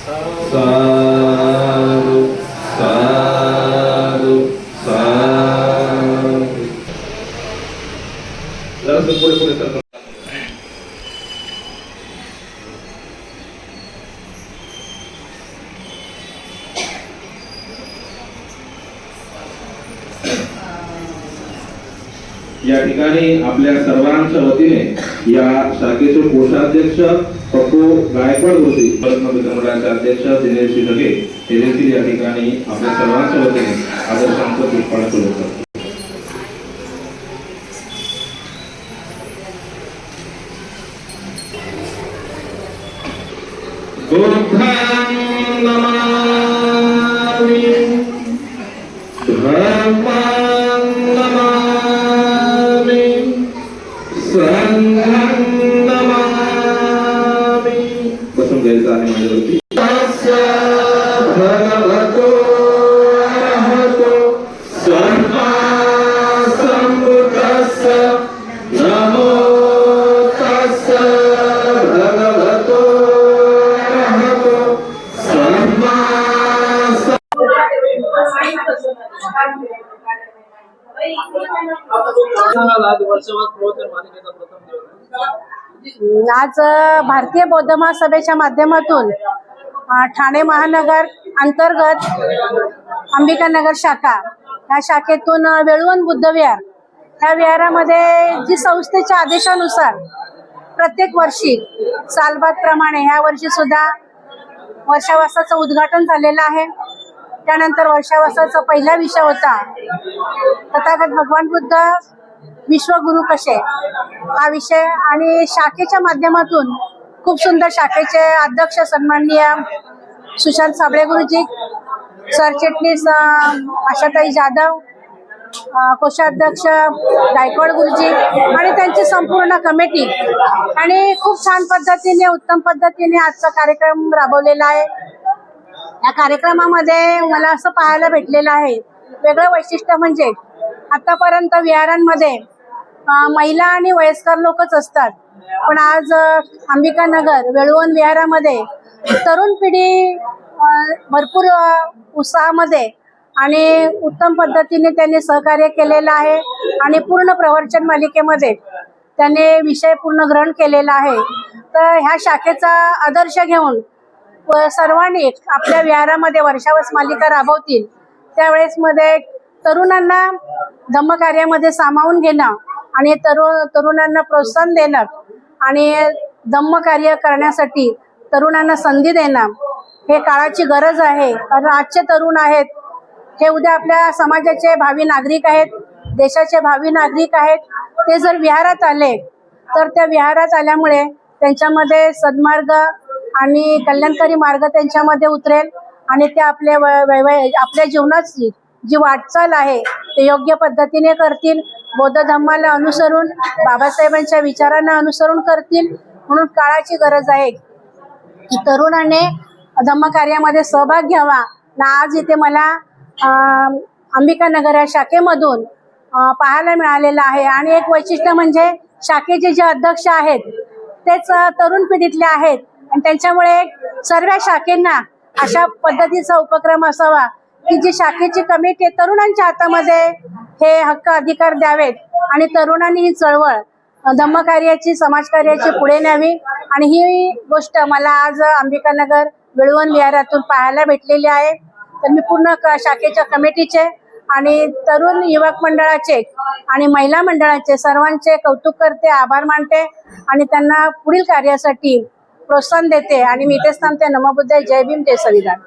साधु साधु साधु। जरा पुढे पुढे सरका। या ठिकाणी आपल्या सर्वांच्या वतीने या शाखेचे कोषाध्यक्ष पप्पू गायकवाड होते, मंडळाचे अध्यक्ष दिनेश ढगे हे देखील या ठिकाणी आपल्या सर्वांच्या वतीने आदर्शांचं पुष्पाण केलं होतं। बसून घ्यायचं आहे माझ्यावरती। आज भारतीय बौद्ध महासभेच्या माध्यमातून ठाणे महानगर अंतर्गत अंबिकानगर शाखा या शाखेतून वेळवण बुद्धविहार ह्या विहारामध्ये जी संस्थेच्या आदेशानुसार प्रत्येक वर्षी सालबाद प्रमाणे ह्या वर्षी सुद्धा वर्षावासाचं उद्घाटन झालेलं आहे। त्यानंतर वर्षावासाचा पहिला विषय होता तथागत भगवान बुद्ध विश्वगुरु कसे हा विषय, आणि शाखेच्या माध्यमातून खूप सुंदर शाखेचे अध्यक्ष सन्माननीय सुशांत साबळे गुरुजी, सरचिटणीस आशाताई जाधव, कोषाध्यक्ष गायकवाड गुरुजी आणि त्यांची संपूर्ण कमिटी, आणि खूप छान पद्धतीने उत्तम पद्धतीने आजचा कार्यक्रम राबवलेला आहे। या कार्यक्रमामध्ये मला असं पाहायला भेटलेलं आहे, वेगळं वैशिष्ट्य म्हणजे आतापर्यंत विहारांमध्ये महिला आणि वयस्कर लोकच असतात, पण आज अंबिकानगर वेळवण विहारामध्ये तरुण पिढी भरपूर उत्साहामध्ये आणि उत्तम पद्धतीने त्यांनी सहकार्य केलेलं आहे आणि पूर्ण प्रवचन मालिकेमध्ये त्याने विषय पूर्ण ग्रहण केलेला आहे। तर ह्या शाखेचा आदर्श घेऊन सर्वांनी आपल्या विहारामध्ये वर्षावस मालिका राबवतील त्यावेळेस मध्ये तरुणांना धम्मकार्यामध्ये सामावून घेणं आणि तरुणांना प्रोत्साहन देणं आणि धम्मकार्य करण्यासाठी तरुणांना संधी देणं हे काळाची गरज आहे। कारण आजचे तरुण आहेत हे उद्या आपल्या समाजाचे भावी नागरिक आहेत, देशाचे भावी नागरिक आहेत। ते जर विहारात आले तर त्या विहारात आल्यामुळे त्यांच्यामध्ये सद्मार्ग आणि कल्याणकारी मार्ग त्यांच्यामध्ये उतरेल आणि ते आपल्या जीवनाची जी वाटचाल आहे ते योग्य पद्धतीने करतील, बौद्ध धम्माला अनुसरून बाबासाहेबांच्या विचारांना अनुसरून करतील। म्हणून काळाची गरज आहे की तरुणाने धम्मकार्यामध्ये सहभाग घ्यावा। आज इथे मला अंबिकानगर या शाखेमधून पाहायला मिळालेलं आहे, आणि एक वैशिष्ट्य म्हणजे शाखेचे जे अध्यक्ष आहेत तेच तरुण पिढीतले आहेत, आणि त्यांच्यामुळे सर्व शाखेंना अशा पद्धतीचा उपक्रम असावा की जी शाखेची कमिटी तरुणांच्या हातामध्ये हे हक्क अधिकार द्यावेत आणि तरुणांनी ही चळवळ धम्मकार्याची समाजकार्याची पुढे न्यावी। आणि ही गोष्ट मला आज अंबिकानगर वेळवण विहारातून पाहायला भेटलेली आहे। तर मी पूर्ण शाखेच्या कमिटीचे आणि तरुण युवक मंडळाचे आणि महिला मंडळाचे सर्वांचे कौतुक करते, आभार मानते आणि त्यांना पुढील कार्यासाठी प्रोत्साहन देते। आणि मी इथेच थांबते। नमो बुद्धाय, जय भीम, जय संविधान।